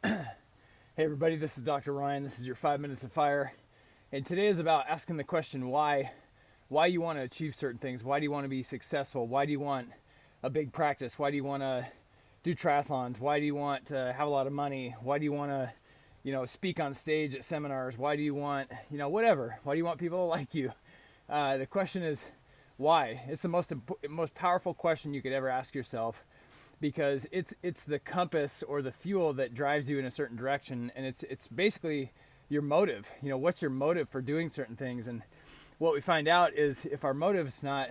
Hey everybody, this is Dr. Ryan. This is your 5 minutes of fire. And today is about asking the question why you want to achieve certain things. Why do you want to be successful? Why do you want a big practice? Why do you want to do triathlons? Why do you want to have a lot of money? Why do you want to, speak on stage at seminars? Why do you want, whatever? Why do you want people to like you? The question is why? It's the most powerful question you could ever ask yourself, because it's the compass or the fuel that drives you in a certain direction, and it's basically your motive. What's your motive for doing certain things? And what we find out is if our motive is not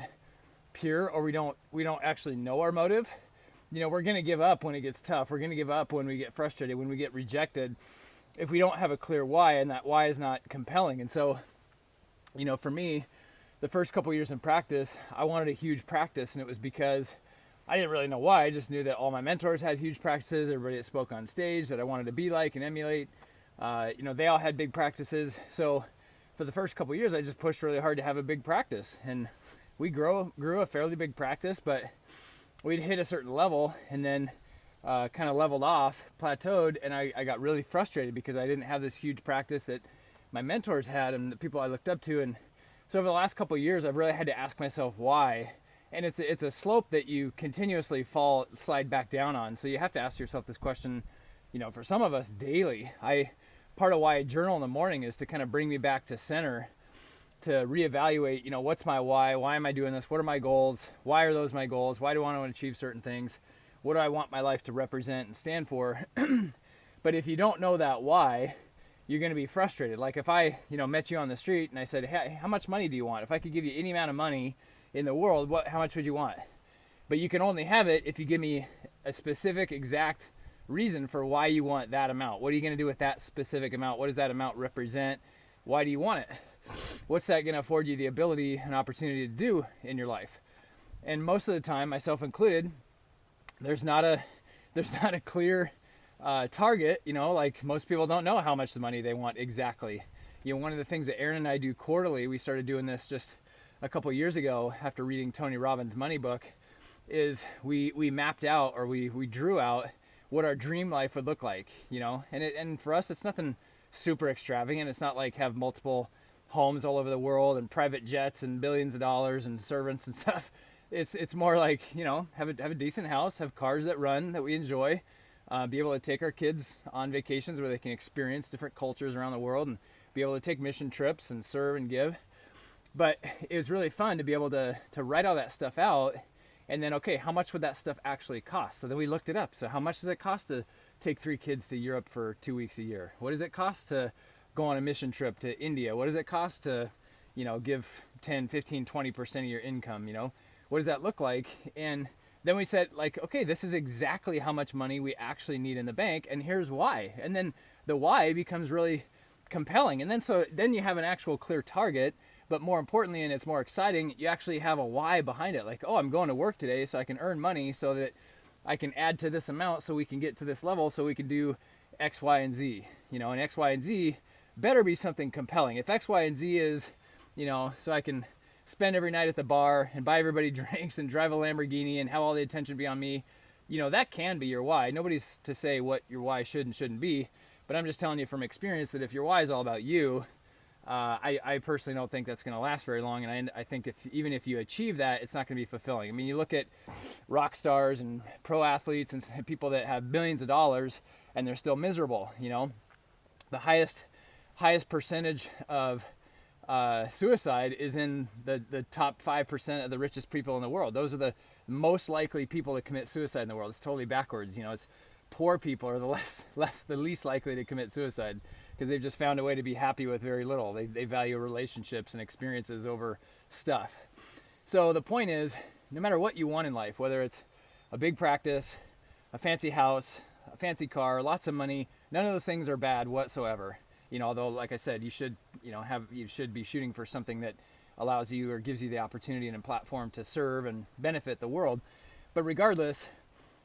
pure, or we don't actually know our motive, we're going to give up when it gets tough. We're going to give up when we get frustrated, when we get rejected, if we don't have a clear why, and that why is not compelling. And so, for me, the first couple years in practice, I wanted a huge practice, and it was because I didn't really know why. I just knew that all my mentors had huge practices, everybody that spoke on stage that I wanted to be like and emulate, they all had big practices. So for the first couple of years, I just pushed really hard to have a big practice. And we grew a fairly big practice, but we'd hit a certain level and then kind of leveled off, plateaued, and I got really frustrated because I didn't have this huge practice that my mentors had and the people I looked up to. And so over the last couple of years, I've really had to ask myself why. And it's a slope that you continuously slide back down on. So you have to ask yourself this question, for some of us daily. Part of why I journal in the morning is to kind of bring me back to center, to reevaluate, what's my why? Why am I doing this? What are my goals? Why are those my goals? Why do I want to achieve certain things? What do I want my life to represent and stand for? But if you don't know that why, you're going to be frustrated. Like if I, met you on the street and I said, hey, how much money do you want? If I could give you any amount of money in the world, how much would you want? But you can only have it if you give me a specific, exact reason for why you want that amount. What are you going to do with that specific amount? What does that amount represent? Why do you want it? What's that going to afford you the ability and opportunity to do in your life? And most of the time, myself included, there's not a clear target. Like most people don't know how much the money they want exactly. One of the things that Erin and I do quarterly, we started doing this just a couple years ago after reading Tony Robbins' money book, is we mapped out, or we drew out what our dream life would look like, and for us it's nothing super extravagant. It's not like have multiple homes all over the world and private jets and billions of dollars and servants and stuff. It's more like, have a decent house, have cars that run that we enjoy, be able to take our kids on vacations where they can experience different cultures around the world, and be able to take mission trips and serve and give. But it was really fun to be able to write all that stuff out, and then, okay, how much would that stuff actually cost? So then we looked it up. So how much does it cost to take 3 kids to Europe for 2 weeks a year? What does it cost to go on a mission trip to India? What does it cost to, give 10, 15, 20% of your income? What does that look like? And then we said, like, okay, this is exactly how much money we actually need in the bank, and here's why. And then the why becomes really compelling. And then you have an actual clear target. But more importantly, and it's more exciting, you actually have a why behind it. Like, oh, I'm going to work today so I can earn money so that I can add to this amount so we can get to this level so we can do X, Y, and Z. And X, Y, and Z better be something compelling. If X, Y, and Z is, so I can spend every night at the bar and buy everybody drinks and drive a Lamborghini and have all the attention be on me, that can be your why. Nobody's to say what your why should and shouldn't be. But I'm just telling you from experience that if your why is all about you, I personally don't think that's going to last very long, and I think even if you achieve that, it's not going to be fulfilling. I mean, you look at rock stars and pro athletes and people that have billions of dollars, and they're still miserable. The highest percentage of suicide is in the top 5% of the richest people in the world. Those are the most likely people to commit suicide in the world. It's totally backwards. It's poor people are the least likely to commit suicide, because they've just found a way to be happy with very little. They value relationships and experiences over stuff. So the point is, no matter what you want in life, whether it's a big practice, a fancy house, a fancy car, lots of money, none of those things are bad whatsoever. Although, like I said, you should be shooting for something that allows you or gives you the opportunity and a platform to serve and benefit the world. But regardless,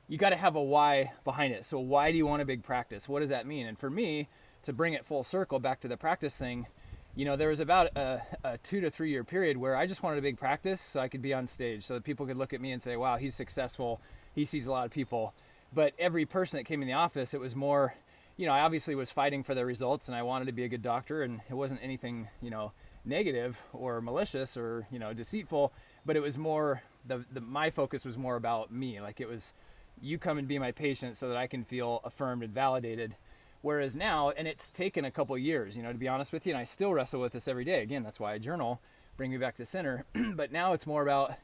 you got to have a why behind it. So why do you want a big practice? What does that mean? And for me, to bring it full circle back to the practice thing, there was about a 2 to 3 year period where I just wanted a big practice so I could be on stage, so that people could look at me and say, wow, he's successful, he sees a lot of people. But every person that came in the office, it was more I obviously was fighting for the results, and I wanted to be a good doctor, and it wasn't anything, negative or malicious or, deceitful, but it was more, my focus was more about me. Like, it was, you come and be my patient so that I can feel affirmed and validated. Whereas now, and it's taken a couple years, to be honest with you, and I still wrestle with this every day. Again, that's why I journal, bring me back to center. But now it's more about,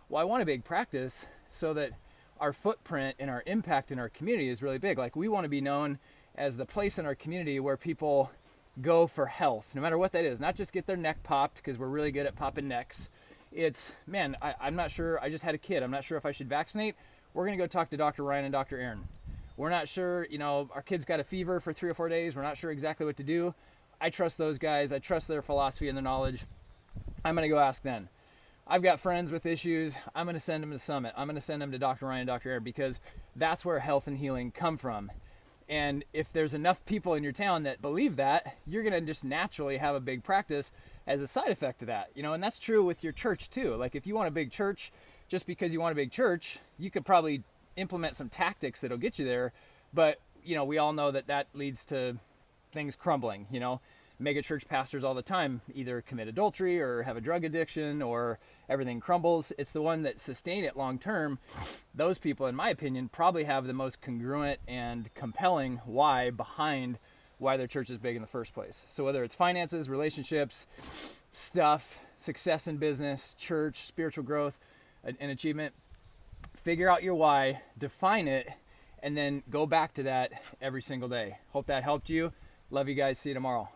well, I want a big practice so that our footprint and our impact in our community is really big. Like, we want to be known as the place in our community where people go for health, no matter what that is. Not just get their neck popped, because we're really good at popping necks. It's, man, I'm not sure, I just had a kid, I'm not sure if I should vaccinate. We're going to go talk to Dr. Ryan and Dr. Erin. We're not sure, our kid's got a fever for 3 or 4 days. We're not sure exactly what to do. I trust those guys. I trust their philosophy and their knowledge. I'm going to go ask them. I've got friends with issues. I'm going to send them to Summit. I'm going to send them to Dr. Ryan and Dr. Erin, because that's where health and healing come from. And if there's enough people in your town that believe that, you're going to just naturally have a big practice as a side effect of that. And that's true with your church too. Like, if you want a big church, just because you want a big church, you could probably implement some tactics that'll get you there. But, we all know that leads to things crumbling. Mega church pastors all the time either commit adultery or have a drug addiction, or everything crumbles. It's the one that sustain it long term. Those people, in my opinion, probably have the most congruent and compelling why behind why their church is big in the first place. So whether it's finances, relationships, stuff, success in business, church, spiritual growth, and achievement, figure out your why, define it, and then go back to that every single day. Hope that helped you. Love you guys. See you tomorrow.